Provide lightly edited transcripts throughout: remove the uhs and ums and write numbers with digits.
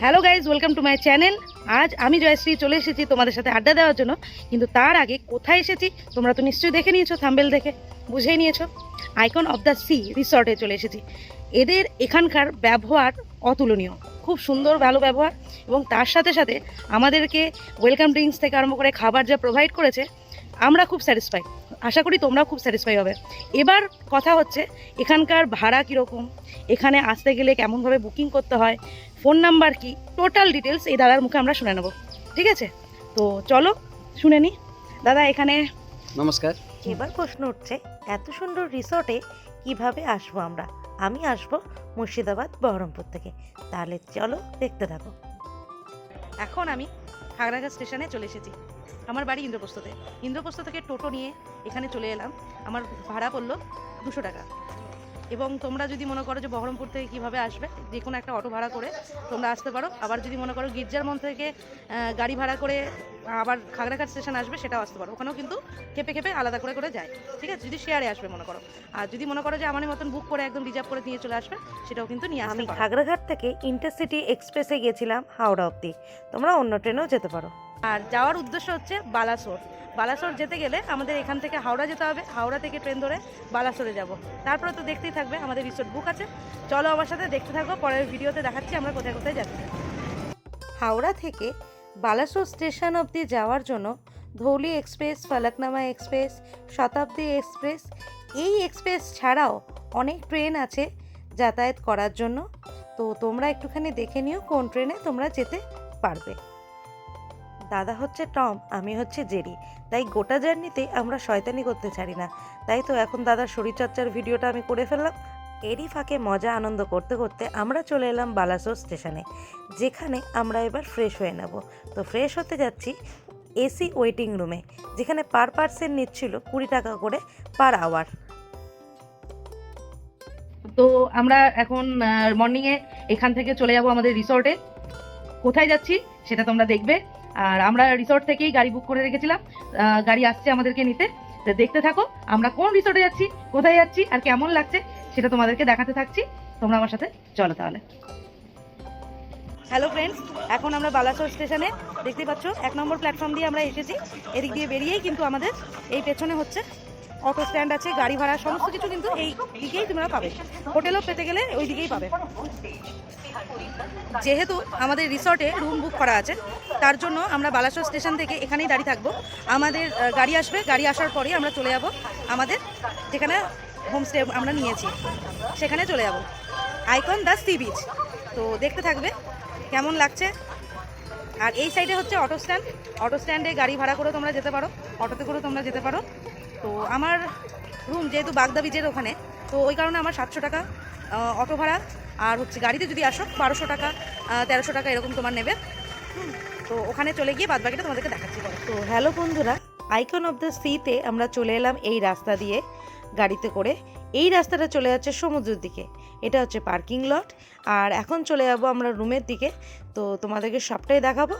Hello guys, welcome to my channel. আজ আমি জয়শ্রী চলে এসেছি তোমাদের সাথে আড্ডা দেওয়ার জন্য। কিন্তু তার আগে কোথায় এসেছি তোমরা তো নিশ্চয়ই দেখে নিয়েছো, থাম্বেল দেখে বুঝেই নিয়েছো। আইকন অফ দ্য সি রিসর্টে চলে এসেছি। এদের এখানকার ব্যবহার অতুলনীয়, খুব সুন্দর ভালো ব্যবহার, এবং তার সাথে সাথে আমাদেরকে ওয়েলকাম ড্রিঙ্কস থেকে আরম্ভ করে খাবার যা প্রোভাইড করেছে আমরা খুব স্যাটিসফাই। আশা করি তোমরাও খুব স্যাটিসফাই হবে। এবার কথা হচ্ছে এখানকার ভাড়া কীরকম, এখানে আসতে গেলে কেমনভাবে বুকিং করতে হয়, ফোন নাম্বার কি, টোটাল ডিটেলস এই দাদার মুখে আমরা শুনে নেব। ঠিক আছে, তো চলো শুনে নিই। দাদা এখানে নমস্কার। এবার প্রশ্ন উঠছে, এত সুন্দর রিসর্টে কিভাবে আসবো আমরা? আমি আসবো মুর্শিদাবাদ বহরমপুর থেকে। তাহলে চলো দেখতে থাকো। এখন আমি খাগড়াঘাট স্টেশনে চলে এসেছি। আমার বাড়ি ইন্দ্রপ্রস্থতে। ইন্দ্রপ্রস্থ থেকে টোটো নিয়ে এখানে চলে এলাম। আমার ভাড়া পড়লো 200 টাকা। এবং তোমরা যদি মনে করো যে বহরমপুর থেকে কীভাবে আসবে, যে কোনো একটা অটো ভাড়া করে তোমরা আসতে পারো। আবার যদি মনে করো গির্জার মন থেকে গাড়ি ভাড়া করে আবার খাগড়াঘাট স্টেশন আসবে, সেটাও আসতে পারো। ওখানেও কিন্তু খেপে খেপে আলাদা করে করে যায়। ঠিক আছে, যদি শেয়ারে আসবে মনে করো। আর যদি মনে করো যে আমার মতন বুক করে একদম রিজার্ভ করে নিয়ে চলে আসবে, সেটাও কিন্তু নিয়ে আসতে আমি পারো। খাগড়াঘাট থেকে ইন্টারসিটি এক্সপ্রেসে গিয়েছিলাম হাওড়া অবধি। তোমরা অন্য ট্রেনেও যেতে পারো। আর যাওয়ার উদ্দেশ্য হচ্ছে বালাসোর। বালাসোর যেতে গেলে আমাদের এখান থেকে হাওড়া যেতে হবে, হাওড়া থেকে ট্রেন ধরে বালাসোরে যাব। তারপরে তো দেখতেই থাকবে, আমাদের রিসোর্ট বুক আছে। চলো আমার সাথে দেখতে থাকো, পরের ভিডিওতে দেখাচ্ছি আমরা কোথায় কোথায় যাচ্ছি। হাওড়া থেকে বালাসোর স্টেশন অবধি যাওয়ার জন্য ধৌলি এক্সপ্রেস, ফলকনামা এক্সপ্রেস, শতাব্দী এক্সপ্রেস, এই এক্সপ্রেস ছাড়াও অনেক ট্রেন আছে যাতায়াত করার জন্য। তো তোমরা একটুখানি দেখে নিও কোন ট্রেনে তোমরা যেতে পারবে। দাদা হচ্ছে টম, আমি হচ্ছে জেরি, তাই গোটা জার্নিতে আমরা শয়তানি করতে ছাড়ি না। তাই তো এখন দাদার শরীরচর্চার ভিডিওটা আমি করে ফেললাম। এরই ফাঁকে মজা আনন্দ করতে করতে আমরা চলে এলাম বালাসোর স্টেশনে, যেখানে আমরা এবার ফ্রেশ হয়ে নেব। তো ফ্রেশ হতে যাচ্ছি এসি ওয়েটিং রুমে, যেখানে পার পার্সন নিচ্ছিল 20 টাকা করে পার আওয়ার। তো আমরা এখন মর্নিংয়ে এখান থেকে চলে যাব আমাদের রিসর্টে। কোথায় যাচ্ছি সেটা তোমরা দেখবে। আর আমরা রিসর্ট থেকেই গাড়ি বুক করে রেখেছিলাম, গাড়ি আসছে আমাদেরকে নিতে। তো দেখতে থাকো আমরা কোন রিসর্টে যাচ্ছি, কোথায় যাচ্ছি আর কেমন লাগছে সেটা তোমাদেরকে দেখাতে থাকছি। তোমরা আমার সাথে চলো তাহলে। হ্যালো ফ্রেন্ডস, এখন আমরা বালাসোর স্টেশনে, দেখতেই পাচ্ছ 1 নম্বর প্ল্যাটফর্ম দিয়ে আমরা এসেছি। এদিক দিয়ে বেরিয়েই কিন্তু আমাদের এই পেছনে হচ্ছে অটো স্ট্যান্ড আছে, গাড়ি ভাড়া সমস্ত কিছু কিন্তু এই দিকেই তোমরা পাবে। হোটেলও পেতে গেলে ওই দিকেই পাবে। যেহেতু আমাদের রিসর্টে রুম বুক করা আছে, তার জন্য আমরা বালাসোর স্টেশন থেকে এখানেই দাঁড়িয়ে থাকবো। আমাদের গাড়ি আসবে, গাড়ি আসার পরেই আমরা চলে যাব আমাদের যেখানে হোমস্টে আমরা নিয়েছি, সেখানে চলে যাব আইকন দ্য সি বিচ। তো দেখতে থাকবে কেমন লাগছে। আর এই সাইডে হচ্ছে অটো স্ট্যান্ড। অটো স্ট্যান্ডে গাড়ি ভাড়া করে তোমরা যেতে পারো, অটোতে করে তোমরা যেতে পারো। তো আমার রুম যেহেতু বাগদা বিচের ওখানে, তো ওই কারণে আমার 700 টাকা অটো ভাড়া, আর হচ্ছে গাড়িতে যদি আসো 1200 টাকা 1300 টাকা এরকম তোমার নেবে। তো ওখানে চলে গিয়ে বাদ বাকিটা তোমাদেরকে দেখাচ্ছি পরে। তো হ্যালো বন্ধুরা, আইকন অফ দ্য সিতে আমরা চলে এলাম এই রাস্তা দিয়ে গাড়িতে করে। এই রাস্তাটা চলে যাচ্ছে সমুদ্রের দিকে, এটা হচ্ছে পার্কিং লট। আর এখন চলে যাব আমরা রুমের দিকে। তো তোমাদেরকে সবটাই দেখাবো।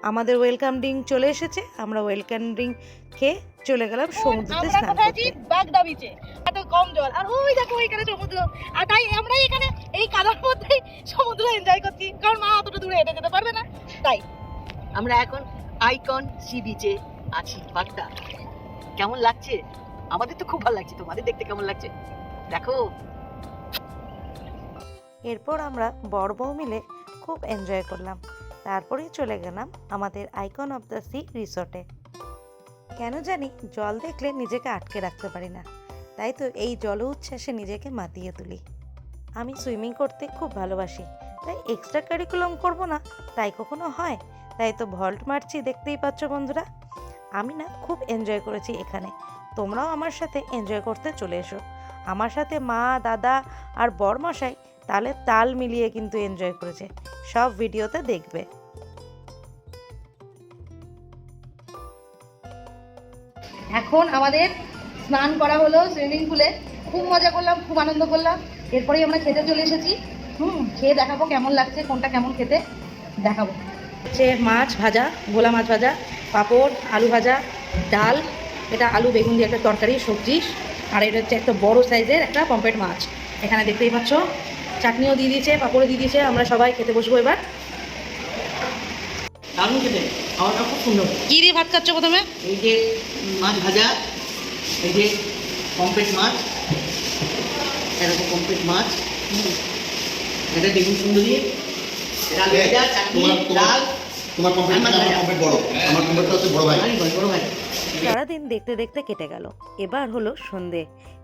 আমাদের ওয়েলকাম ড্রিঙ্ক চলে এসেছে, আমরা ওয়েলকাম ড্রিঙ্ক খেয়ে চলে গেলাম সমুদ্রে স্নান করতে। বাগদা বিচে এত কম জল, আর ওই দেখো ওইখানে সমুদ্র। আর তাই আমরা এখানে এই কাদার মধ্যেই সমুদ্র এনজয় করছি, কারণ মা অতটা দূরে হেঁটে যেতে পারবে না। তাই আমরা এখন আইকন সি বিচে আছি। বাগদা কেমন লাগছে? আমাদের তো খুব ভালো লাগছে, তোমাদের দেখতে কেমন লাগছে দেখো। এরপর আমরা বর বউ মিলে খুব এনজয় করলাম। তারপরেই চলে গেলাম আমাদের আইকন অফ দ্য সি রিসর্টে। কেন জানি জল দেখলে নিজেকে আটকে রাখতে পারি না, তাই তো এই জল উচ্ছ্বাসে নিজেকে মাতিয়ে তুলি। আমি সুইমিং করতে খুব ভালোবাসি, তাই এক্সট্রা কারিকুলাম করবো না তাই কখনো হয়? তাই তো ভল্ট মারছি, দেখতেই পাচ্ছ বন্ধুরা। আমি না খুব এনজয় করেছি এখানে। তোমরাও আমার সাথে এনজয় করতে চলে এসো। আমার সাথে মা, দাদা আর বরমশাই তালে তাল মিলিয়ে কিন্তু এনজয় করেছে, সব ভিডিওতে দেখবে। এখন আমাদের স্নান করা হলো সুইমিং পুলে, খুব মজা করলাম, খুব আনন্দ করলাম। এরপরেই আমরা খেতে চলে এসেছি। খেয়ে দেখাবো কেমন লাগছে, কোনটা কেমন খেতে দেখাবো। হচ্ছে মাছ ভাজা, ভোলা মাছ ভাজা, পাঁপড়, আলু ভাজা, ডাল, এটা আলু বেগুন দিয়ে একটা তরকারি সবজি, আর এটা হচ্ছে একটা বড় সাইজের একটা পমফ্রেট মাছ। এখানে দেখতেই পাচ্ছ চাটনিও দিয়ে দিয়েছে, পাঁপড়ও দিয়ে দিয়েছে। আমরা সবাই খেতে বসবো এবার। দারুণ খেতে, খাওয়াটা খুব সুন্দর। কি দিয়ে ভাত খাচ্ছ প্রথমে? এই যে মাছ ভাজা, এই যে পমফ্রেট মাছ, এরকম পমফ্রেট মাছ, এটা বেগুন সুন্দরী, এটা আলু ভাজা, চাটনি, ডাল। তোমার কমপ্লিট বড়, আমার কমপ্লিটটা হচ্ছে বড় ভাই। বড় ভাই। সারাদিন দেখতে দেখতে কেটে গেল। এবার হলো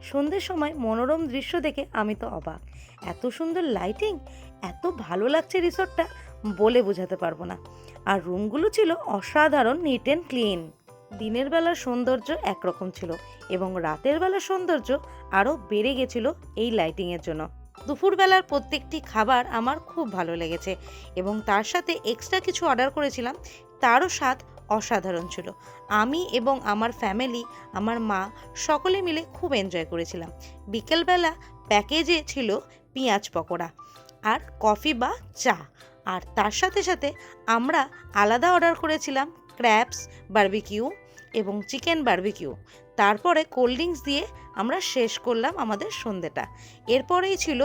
সন্ধ্যের সময় মনোরম দৃশ্য দেখে আমি তো অবাক। এত সুন্দর লাইটিং, এত ভালো লাগছে রিসর্টটা, বলে বোঝাতে পারবো না। আর রুমগুলো ছিল অসাধারণ নিট অ্যান্ড ক্লিন। দিনের বেলার সৌন্দর্য একরকম ছিল এবং রাতের বেলার সৌন্দর্য আরও বেড়ে গেছিল এই লাইটিংয়ের জন্য। দুপুরবেলার প্রত্যেকটি খাবার আমার খুব ভালো লেগেছে এবং তার সাথে এক্সট্রা কিছু অর্ডার করেছিলাম, তারও স্বাদ অসাধারণ ছিল। আমি এবং আমার ফ্যামিলি, আমার মা সকলে মিলে খুব এনজয় করেছিলাম। বিকেলবেলা প্যাকেজে ছিল পেঁয়াজ পকোড়া আর কফি বা চা, আর তার সাথে সাথে আমরা আলাদা অর্ডার করেছিলাম ক্র্যাবস বারবিকিউ এবং চিকেন বারবিকিউ। তারপরে কোল্ড ড্রিঙ্কস দিয়ে আমরা শেষ করলাম আমাদের সন্ধ্যেটা। এরপরেই ছিল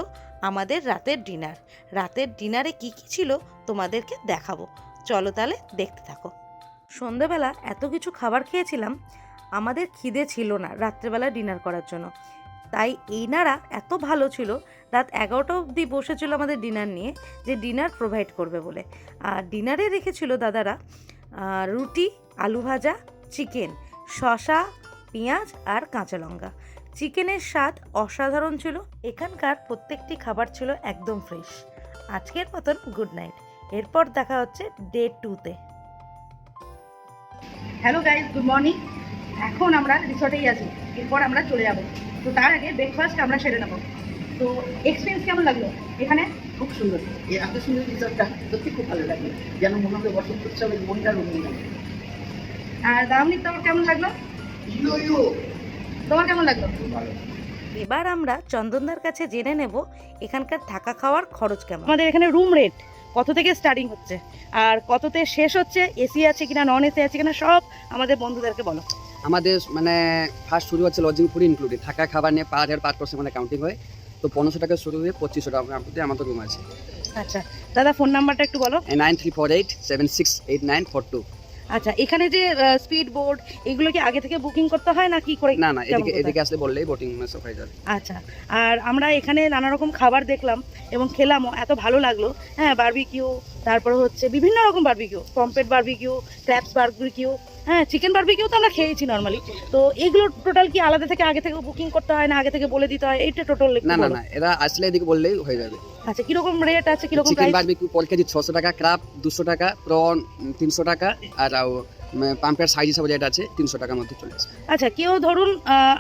আমাদের রাতের ডিনার। রাতের ডিনারে কি কি ছিল তোমাদেরকে দেখাবো, চলো তাহলে দেখতে থাকো। সন্ধ্যেবেলা এত কিছু খাবার খেয়েছিলাম, আমাদের খিদে ছিল না রাত্রেবেলা ডিনার করার জন্য। তাই এইনারা এত ভালো ছিল, রাত 11টা অবধি বসেছিল আমাদের ডিনার নিয়ে, যে ডিনার প্রোভাইড করবে বলে। আর ডিনারে রেখেছিল দাদারা রুটি, আলু ভাজা, চিকেন, শসা, পেঁয়াজ আর কাঁচা লঙ্কা। চিকেনের স্বাদ অসাধারণ ছিল। এখানকার প্রত্যেকটি খাবার ছিল একদম ফ্রেশ। আজকের মতন গুড নাইট। এরপর দেখা হচ্ছে ডে 2-তে। Hello guys, good morning. এখন আমরা রিসর্টেই আছি, এরপর আমরা চলে যাব। তো তার আগে ব্রেকফাস্ট আমরা সেরে নেবো। তো এক্সপিরিয়েন্স কেমন লাগলো এখানে? খুব সুন্দর, এই এত সুন্দর রিসর্টটা সত্যি খুব ভালো লাগলো, যেন মনে হলো বসন্ত উৎসবের মনটা রঙিন গেল। আর দামনি, তোমার কেমন লাগলো? তোমার কেমন লাগলো? এবার আমরা চন্দনদার কাছে জেনে নেব এখানকার থাকা খাওয়ার খরচ কেমন। আমাদের এখানে রুম রেট কত থেকে স্টার্টিং হচ্ছে আর কততে শেষ হচ্ছে, এসি আছে কিনা, নন এসি আছে কিনা, সব আমাদের বন্ধুদেরকে বলো। আমাদের মানে ফার্স্ট শুরু হচ্ছে লজিং ফুড ইনক্লুডেড, থাকা খাবার নিয়ে 5,000 মানে কাউন্টিং হয়। তো 1500 টাকা শুরু হয়ে 2500 টাকা আমাদের রুম আছে। আচ্ছা দাদা, ফোন নাম্বারটা একটু বলো। 9348768942। আচ্ছা, এখানে যে স্পিড বোর্ড এগুলো কি আগে থেকে বুকিং করতে হয় না কি করে? না, এদিকে আসলে বললেই বোটিং সব হয়ে যাবে। আচ্ছা, আর আমরা এখানে নানা রকম খাবার দেখলাম এবং খেলামও, এত ভালো লাগলো। হ্যাঁ, বারবিকিউ, তারপরে হচ্ছে বিভিন্ন রকম barbecue, pomfret barbecue, crabs barbecue, হ্যাঁ চিকেন বারবিকিউ তো আমরা খেয়েছি নর্মালি। তো এগুলো টোটাল কি আলাদা থেকে আগে থেকে বুকিং করতে হয় না আগে থেকে বলে দিতে হয়? এইটা টোটাল না, এরা আসলে এদিকে বললেই হয়ে যাবে। আচ্ছা, কিরকম রেট আছে, কিরকম চিকেন প্রাইস? বারবিকিউ পার কেজি 600 টাকা, ক্রাব 200 টাকা, প্রন 300 টাকা, আর পাম্পের সাইজ হিসাবে যেটা আছে 300 টাকার মধ্যে চলে আসবে। আচ্ছা, কেউ ধরুন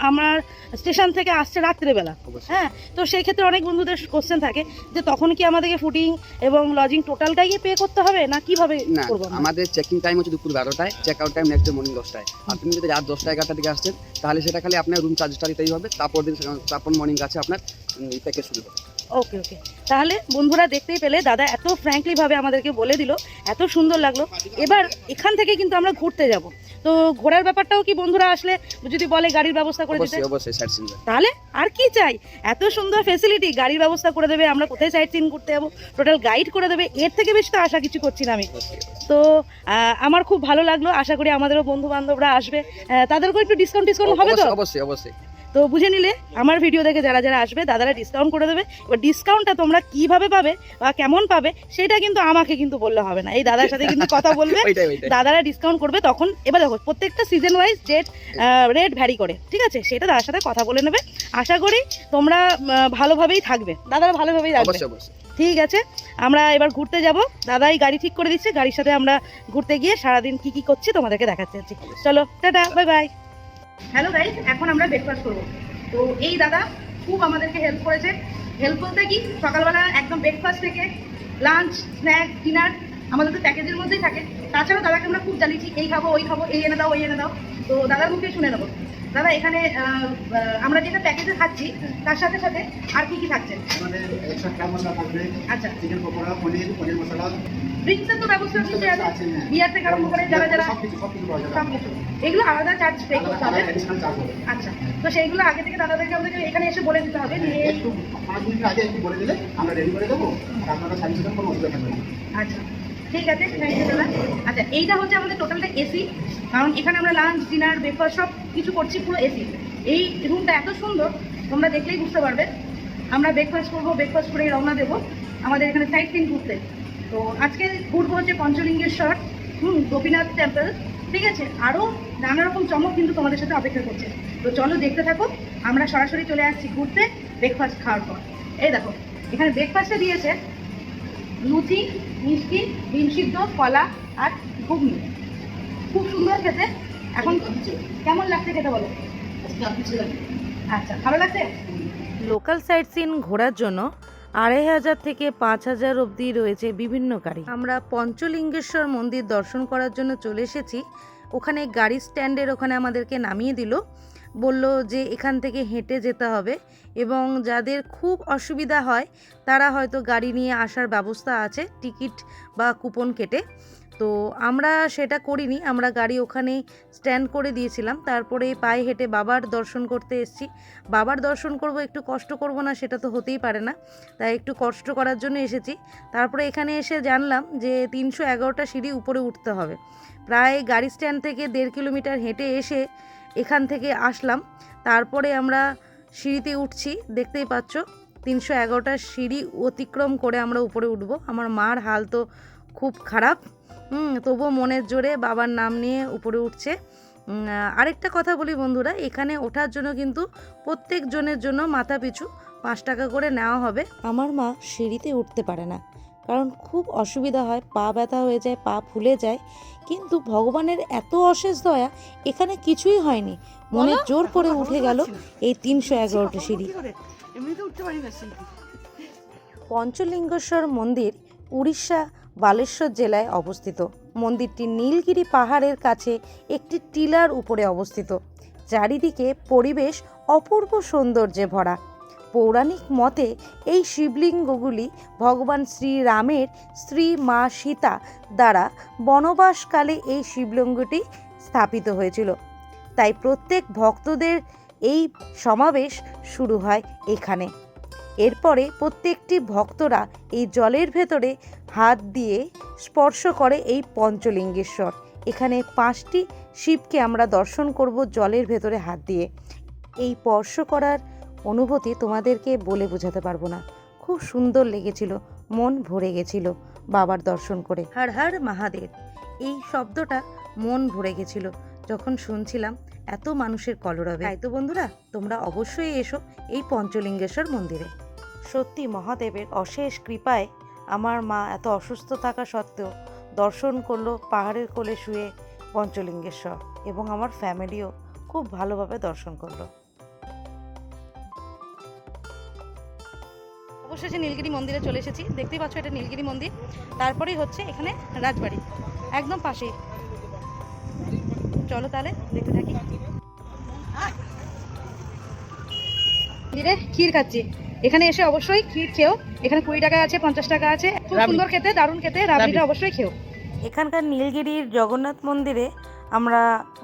আমার স্টেশন থেকে আসছে রাত্রেবেলা, অবশ্যই। হ্যাঁ, তো সেই ক্ষেত্রে অনেক বন্ধুদের কোশ্চেন থাকে যে তখন কি আমাদেরকে ফুডিং এবং লজিং টোটালটাই পে করতে হবে না কিভাবে না, করবো আমরা? আমাদের চেকিং টাইম হচ্ছে দুপুর 12টায়, check out time next day morning 10টায়। আপনি যদি রাত 10টা 11টার দিকে আসছেন তাহলে সেটা খালি আপনার রুম চার্জটা দিতেই হবে, তারপর মর্নিং আছে আপনার প্যাকেজ শুরু হবে। ওকে ওকে, তাহলে বন্ধুরা দেখতেই পেলে দাদা এত ফ্র্যাঙ্কলি ভাবে আমাদেরকে বলে দিল, এত সুন্দর লাগলো। এবার এখান থেকে কিন্তু আমরা ঘুরতে যাব। তো ঘোরার ব্যাপারটাও কি বন্ধুরা আসলে যদি বলে গাড়ির ব্যবস্থা করে দিতে, অবশ্যই সাইট সিন তাহলে আর কি চাই? এত সুন্দর ফেসিলিটি, গাড়ির ব্যবস্থা করে দেবে, আমরা কোথায় সাইট সিন ঘুরতে যাবো টোটাল গাইড করে দেবে, এর থেকে বেশি তো আশা কিছু করছি না আমি। তো আমার খুব ভালো লাগলো, আশা করি আমাদেরও বন্ধু বান্ধবরা আসবে, তাদেরকেও একটু ডিসকাউন্ট হবে তো? অবশ্যই। তো বুঝে নিলে আমার ভিডিও দেখে যারা যারা আসবে দাদারা ডিসকাউন্ট করে দেবে। এবার ডিসকাউন্টটা তোমরা কিভাবে পাবে বা কেমন পাবে সেটা কিন্তু আমাকে কিন্তু বললে হবে না, এই দাদার সাথে কিন্তু কথা বলবে। দাদারা ডিসকাউন্ট করবে তখন। এবার দেখো প্রত্যেকটা সিজন ওয়াইজ রেট ভ্যারি করে, ঠিক আছে, সেটা দাদার সাথে কথা বলে নেবে। আশা করি তোমরা ভালোভাবেই থাকবে, দাদারা ভালোভাবেই থাকবে। ঠিক আছে, আমরা এবার ঘুরতে যাব। দাদাই গাড়ি ঠিক করে দিচ্ছে, গাড়ির সাথে আমরা ঘুরতে গিয়ে সারাদিন কি কি করছি তোমাদেরকে দেখাচ্ছি। চলো tata, bye bye. Hello guys, এখন আমরা ব্রেকফাস্ট করবো। তো এই দাদা খুব আমাদেরকে হেল্প করেছে। হেল্প বলতে কি, সকালবেলা একদম ব্রেকফাস্ট থেকে লাঞ্চ, স্ন্যাক, ডিনার আমাদের তো প্যাকেজের মধ্যেই থাকে। তাছাড়াও দাদাকে আমরা খুব জ্বালিয়েছি, এই খাবো ওই খাবো, এই এনে দাও ওই এনে দাও। তো দাদার মুখে শুনে নেবো। দাদা, এখানে আমরা যেটা প্যাকেজে খাচ্ছি তার সাথে সাথে আর কি কি থাকছে? আমাদের এক্সট্রা ক্রাব মশলা থাকবে, আচ্ছা, চিকেন পকোড়া, পনির মশলা, ড্রিঙ্কসের তো ব্যবস্থা নিচে আছে, বিয়ার থেকে আরম্ভ করে যারা যারা সবকিছু পাওয়া যাবে। সবকিছু এগুলো আলাদা চার্জ পে করতে হবে। অ্যাডিশনাল চার্জ হবে। আচ্ছা, তো সেইগুলো আগে থেকে দাদাদেরকে আমাদেরকে এখানে এসে বলে দিতে হবে। একটু 5 মিনিট আগে একটু বলে দিলে আমরা রেডি করে দেবো, আর আপনারা সার্ভিস দেবেন, কোনো অসুবিধা থাকবে না। আচ্ছা, ঠিক আছে, থ্যাংক ইউ দাদা। আচ্ছা, এইটা হচ্ছে আমাদের টোটালটা এসি, কারণ এখানে আমরা লাঞ্চ, ডিনার, ব্রেকফাস্ট সব কিছু করছি পুরো এসি। এই রুমটা এত সুন্দর, তোমরা দেখলেই বুঝতে পারবে। আমরা ব্রেকফাস্ট করবো, ব্রেকফাস্ট করে রওনা দেবো আমাদের এখানে সাইট সিন ঘুরতে। তো আজকে ঘুরবো হচ্ছে পঞ্চলিঙ্গেশ্বর, গোপীনাথ টেম্পল, ঠিক আছে। আরও নানা রকম চমক কিন্তু তোমাদের সাথে অপেক্ষা করছে। তো চলো দেখতে থাকো। আমরা সরাসরি চলে আসছি ঘুরতে ব্রেকফাস্ট খাওয়ার পর। এই দেখো, এখানে ব্রেকফাস্টে দিয়েছে লুচি, মিষ্টি, ডিম সিদ্ধ, কলা আর ঘুগনি। খুব সুন্দর খেতে। এখন কেমন লাগছে খেতে বলো? আচ্ছা, ভালো লাগছে। লোকাল সাইট সিন ঘোরার জন্য 2500 থেকে 5000 অবধি রয়েছে বিভিন্ন গাড়ি। আমরা পঞ্চলিঙ্গেশ্বর মন্দির দর্শন করার জন্য চলে এসেছি। ওখানে গাড়ি স্ট্যান্ডের ওখানে আমাদেরকে নামিয়ে দিল, বলল যে এখান থেকে হেঁটে যেতে হবে এবং যাদের খুব অসুবিধা হয় তারা হয়তো গাড়ি নিয়ে আসার ব্যবস্থা আছে টিকিট বা কুপন কেটে। তো আমরা সেটা করিনি, আমরা গাড়ি ওখানেই স্ট্যান্ড করে দিয়েছিলাম। তারপরে পায়ে হেঁটে বাবার দর্শন করতে এসেছি। বাবার দর্শন করব, একটু কষ্ট করব না সেটা তো হতেই পারে না, তাই একটু কষ্ট করার জন্য এসেছি। তারপরে এখানে এসে জানলাম যে 311টা সিঁড়ি উপরে উঠতে হবে। প্রায় গাড়ি স্ট্যান্ড থেকে 1.5 কিলোমিটার হেঁটে এসে এখান থেকে আসলাম। তারপরে আমরা সিঁড়িতে উঠছি, দেখতেই পাচ্ছ 311টা সিঁড়ি অতিক্রম করে আমরা উপরে উঠব। আমার মার হাল তো খুব খারাপ, তবুও মনের জোরে বাবার নাম নিয়ে উপরে উঠছে। আরেকটা কথা বলি বন্ধুরা, এখানে ওঠার জন্য কিন্তু প্রত্যেক জনের জন্য মাথা পিছু 5 টাকা করে নেওয়া হবে। আমার মা সিঁড়িতে উঠতে পারে না, কারণ খুব অসুবিধা হয়, পা ব্যথা হয়ে যায়, পা ফুলে যায়। কিন্তু ভগবানের এত অশেষ দয়া, এখানে কিছুই হয়নি, মনের জোর করে উঠে গেল এই 311টা সিঁড়ি। পঞ্চলিঙ্গেশ্বর মন্দির উড়িষ্যা বালেশ্বর জেলায় অবস্থিত। মন্দিরটি নীলগিরি পাহাড়ের কাছে একটি টিলার উপরে অবস্থিত। চারিদিকে পরিবেশ অপূর্ব সৌন্দর্যে ভরা। পৌরাণিক মতে এই শিবলিঙ্গগুলি ভগবান শ্রীরামের স্ত্রী মা সীতা দ্বারা বনবাসকালে এই শিবলিঙ্গটি স্থাপিত হয়েছিল। তাই প্রত্যেক ভক্তদের এই সমাবেশ শুরু হয় এখানে। এরপরে প্রত্যেকটি ভক্তরা এই জলের ভেতরে হাত দিয়ে স্পর্শ করে এই পঞ্চলিঙ্গেশ্বর। এখানে 5টি শিবকে আমরা দর্শন করব জলের ভেতরে হাত দিয়ে। এই স্পর্শ করার অনুভূতি তোমাদেরকে বলে বোঝাতে পারবো না, খুব সুন্দর লেগেছিল, মন ভরে গেছিল বাবার দর্শন করে। হর হর মহাদেব, এই শব্দটা মন ভরে গেছিল যখন শুনছিলাম এত মানুষের কলরবে। তাই তো বন্ধুরা, তোমরা অবশ্যই এসো এই পঞ্চলিঙ্গেশ্বর মন্দিরে। সত্যি মহাদেবের অশেষ কৃপায় আমার মা এত অসুস্থ থাকা সত্ত্বেও দর্শন করলো পাহাড়ের কোলে শুয়ে পঞ্চলিঙ্গেশ্বর, এবং আমার ফ্যামিলিও খুব ভালোভাবে দর্শন করলো। অবশেষে নীলগিরি মন্দিরে চলে এসেছি। দেখতেই পাচ্ছ এটা নীলগিরি মন্দির। তারপরেই হচ্ছে এখানে রাজবাড়ি, একদম পাশেই। চলো তাহলে দেখতে থাকি। মন্দিরে ক্ষীর খাচ্ছি, এখানে এসে অবশ্যই ক্ষীর খেও। এখানে 20 টাকা আছে, 50 টাকা আছে, খুব সুন্দর খেতে, দারুণ খেতে। রাবড়িটা অবশ্যই খেও। এখানকার নীলগিরির জগন্নাথ মন্দিরে আমরা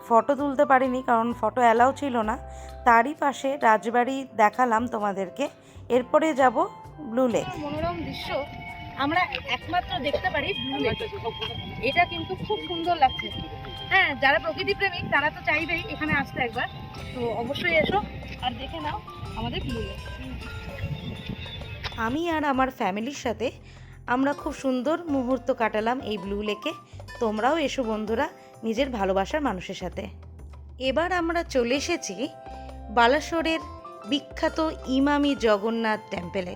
ফটো তুলতে পারিনি, কারণ ফটো অ্যালাউ ছিল না। তারই পাশে রাজবাড়ি দেখালাম তোমাদেরকে। এরপরে যাব ব্লু লেক। মনোরম দৃশ্য আমরা একমাত্র দেখতে পারি ব্লু লেক। এটা কিন্তু খুব সুন্দর লাগছে। হ্যাঁ, যারা প্রকৃতি প্রেমিক তারা তো চাইবেই এখানে আসতে একবার। তো অবশ্যই এসো আর দেখে নাও আমাদের ব্লু লেক। আমি আর আমার ফ্যামিলির সাথে আমরা খুব সুন্দর মুহূর্ত কাটালাম এই ব্লু লেকে। তোমরাও এসো বন্ধুরা নিজের ভালোবাসার মানুষের সাথে। এবার আমরা চলে এসেছি বালাসোরের বিখ্যাত ইমামি জগন্নাথ টেম্পলে।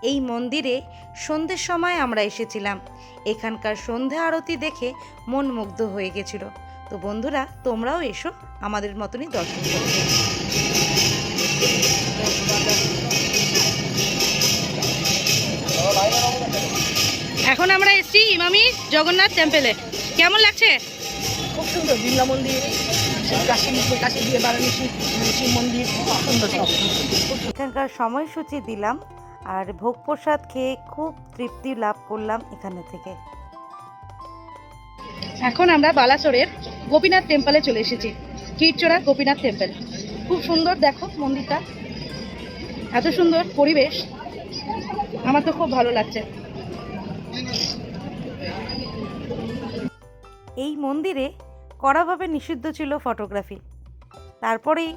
এই মন্দিরে সন্ধ্যের সময় আমরা এসেছিলাম। এখানকার সন্ধ্যা আরতি দেখে মন মুগ্ধ হয়ে গেছিল। তো বন্ধুরা, তোমরাও এসো আমাদের মতনই দর্শন করতে। এখন আমরা এসেছি ইমামি জগন্নাথ টেম্পলে। কেমন লাগছে? খুব সুন্দর, বিমলা মন্দির, কাশী দিয়ে বারাণসী শিব মন্দির, সুন্দর। এখানকার সময়সূচি দিলাম আর ভোগ প্রসাদ খেয়ে খুব তৃপ্তি লাভ করলাম এখানে থেকে। এখন আমরা বালাসোরের গোপীনাথ টেম্পলে চলে এসেছি। কীরচোরা গোপীনাথ টেম্পল খুব সুন্দর, দেখো মন্দিরটা, এত সুন্দর পরিবেশ, আমার তো খুব ভালো লাগছে। এই মন্দিরে কড়াভাবে নিষিদ্ধ ছিল ফটোগ্রাফি। তারপরেই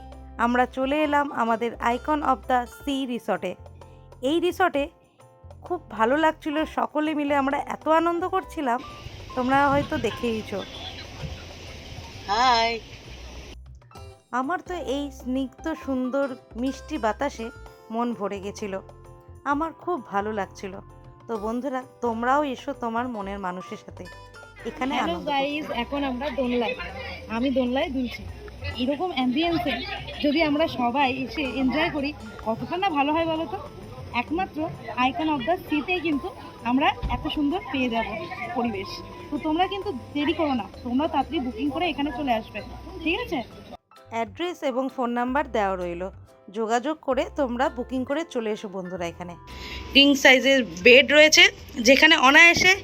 আমরা চলে এলাম আমাদের আইকন অফ দ্য সি রিসর্টে। এই রিসর্টে খুব ভালো লাগছিল, সকলে মিলে আমরা এত আনন্দ করছিলাম, তোমরা হয়তো দেখেইছো। হাই। আমার তো এই স্নিগ্ধ সুন্দর মিষ্টি বাতাসে মন ভরে গেছিল, আমার খুব ভালো লাগছিল। তো বন্ধুরা, তোমরাও এসো তোমার মনের মানুষের সাথে এখানে হ্যালো আনন্দ গাইজ, করতে। এখন আমরা দোলনায়, আমি দোলনায় দুলছি। এরকম অ্যাম্বিয়েন্সে যদি আমরা সবাই এসে এনজয় করি কতটা না ভালো হয় বলো তো। একমাত্র আইকন অফ দ্য সিতেই কিন্তু আমরা এত সুন্দর পেয়ে যাব পরিবেশ। তো তোমরা কিন্তু দেরি করো না, তোমরা তাড়াতাড়ি বুকিং করে এখানে চলে আসবে, ঠিক আছে? অ্যাড্রেস এবং ফোন নাম্বার দেওয়া রইল, যোগাযোগ করে তোমরা বুকিং করে চলে এসো বন্ধুরা। এখানে কিং সাইজের বেড রয়েছে, যেখানে অনায়াসে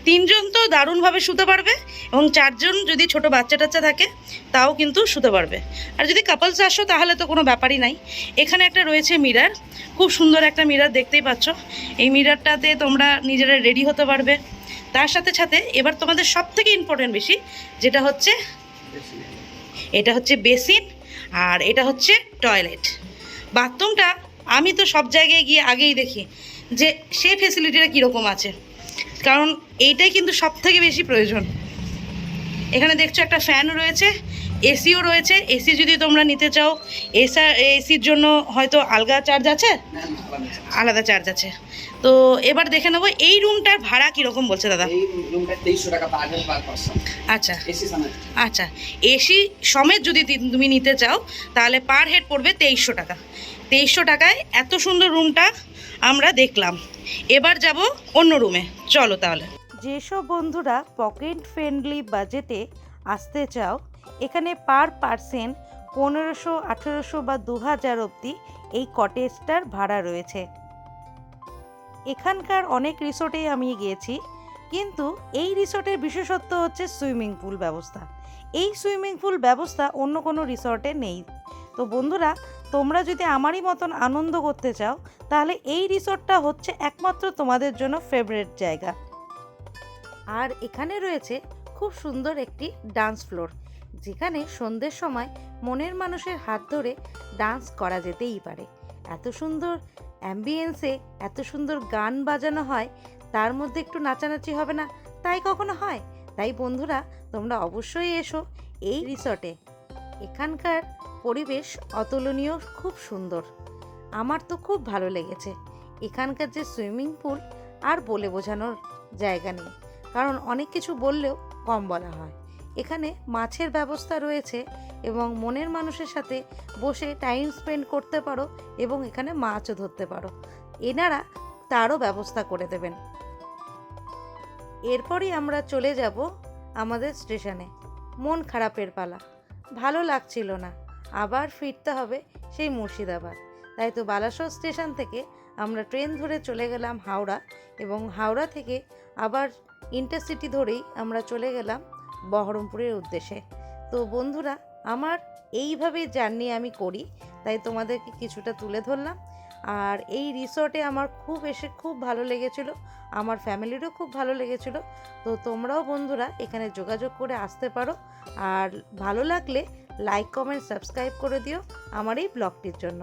3 জন তো দারুণভাবে শুতে পারবে, এবং 4 জন যদি ছোট বাচ্চা টাচ্চা থাকে তাও কিন্তু শুতে পারবে। আর যদি কাপলস আসো তাহলে তো কোনো ব্যাপারই নাই। এখানে একটা রয়েছে মিরার, খুব সুন্দর একটা মিরার, দেখতেই পাচ্ছ। এই মিরারটাতে তোমরা নিজেরা রেডি হতে পারবে। তার সাথে সাথে এবার তোমাদের সব থেকে ইম্পর্টেন্ট বেশি যেটা হচ্ছে, এটা হচ্ছে বেসিন, আর এটা হচ্ছে টয়লেট। বাথরুমটা আমি তো সব জায়গায় গিয়ে আগেই দেখি যে সে ফেসিলিটিটা কীরকম আছে, কারণ এইটাই কিন্তু সব থেকে বেশি প্রয়োজন। এখানে দেখছো একটা ফ্যান রয়েছে, এসিও রয়েছে। এসি যদি তোমরা নিতে চাও, এসির জন্য হয়তো আলগা চার্জ আছে, আলাদা চার্জ আছে। তো এবার দেখে নেবো এই রুমটার ভাড়া কীরকম বলছে দাদা। এই রুমটা 2300 টাকা পার হেড পার পারসন। আচ্ছা এসি সমেত। আচ্ছা, এসি সমেত যদি তুমি নিতে চাও তাহলে পার হেড পড়বে 2300 টাকা। 2300 টাকায় এত সুন্দর রুমটা আমরা দেখলাম। এবার যাব অন্য রুমে, চলো তাহলে। যেসব বন্ধুরা পকেট ফ্রেন্ডলি বাজেটে আসতে চাও, এখানে পার পারসন 1500, 1800 বা 2000 অবধি এই কটেজটার ভাড়া রয়েছে। এখানকার অনেক রিসোর্টেই আমি গিয়েছি, কিন্তু এই রিসোর্টের বিশেষত্ব হচ্ছে সুইমিং পুল ব্যবস্থা। এই সুইমিং পুল ব্যবস্থা অন্য কোনো রিসোর্টে নেই। তো বন্ধুরা, তোমরা যদি আমারই মতন আনন্দ করতে চাও তাহলে এই রিসোর্টটা হচ্ছে একমাত্র তোমাদের জন্য ফেভারিট জায়গা। আর এখানে রয়েছে খুব সুন্দর একটি ডান্স ফ্লোর, যেখানে সন্ধ্যের সময় মনের মানুষের হাত ধরে ডান্স করা যেতেই পারে। এত সুন্দর অ্যাম্বিয়েন্সে এত সুন্দর গান বাজানো হয়, তার মধ্যে একটু নাচানাচি হবে না, তাই কখনো হয়? তাই বন্ধুরা, তোমরা অবশ্যই এসো এই রিসর্টে। এখানকার পরিবেশ অতুলনীয়, খুব সুন্দর, আমার তো খুব ভালো লেগেছে। এখানকার যে সুইমিং পুল আর বলে বোঝানোর জায়গা নেই, কারণ অনেক কিছু বললেও কম বলা হয়। এখানে মাছের ব্যবস্থা রয়েছে এবং মনের মানুষের সাথে বসে টাইম স্পেন্ড করতে পারো এবং এখানে মাছও ধরতে পারো, এনারা তারও ব্যবস্থা করে দেবেন। এরপরই আমরা চলে যাব আমাদের স্টেশনে। মন খারাপের পালা, ভালো লাগছিল না, আবার ফিরতে হবে সেই মুর্শিদাবাদ। তাই তো বালাসোর স্টেশন থেকে আমরা ট্রেন ধরে চলে গেলাম হাওড়া, এবং হাওড়া থেকে আবার ইন্টারসিটি ধরেই আমরা চলে গেলাম বহরমপুরের উদ্দেশ্যে। তো বন্ধুরা, আমার এইভাবে জার্নি আমি করি, তাই তোমাদেরকে কিছুটা তুলে ধরলাম। আর এই রিসর্টে আমার খুব ভালো লেগেছিল, আমার ফ্যামিলিরও খুব ভালো লেগেছিল। তো তোমরাও বন্ধুরা এখানে যোগাযোগ করে আসতে পারো। আর ভালো লাগলে লাইক, কমেন্ট, সাবস্ক্রাইব করে দিও আমার এই ব্লগটির জন্য।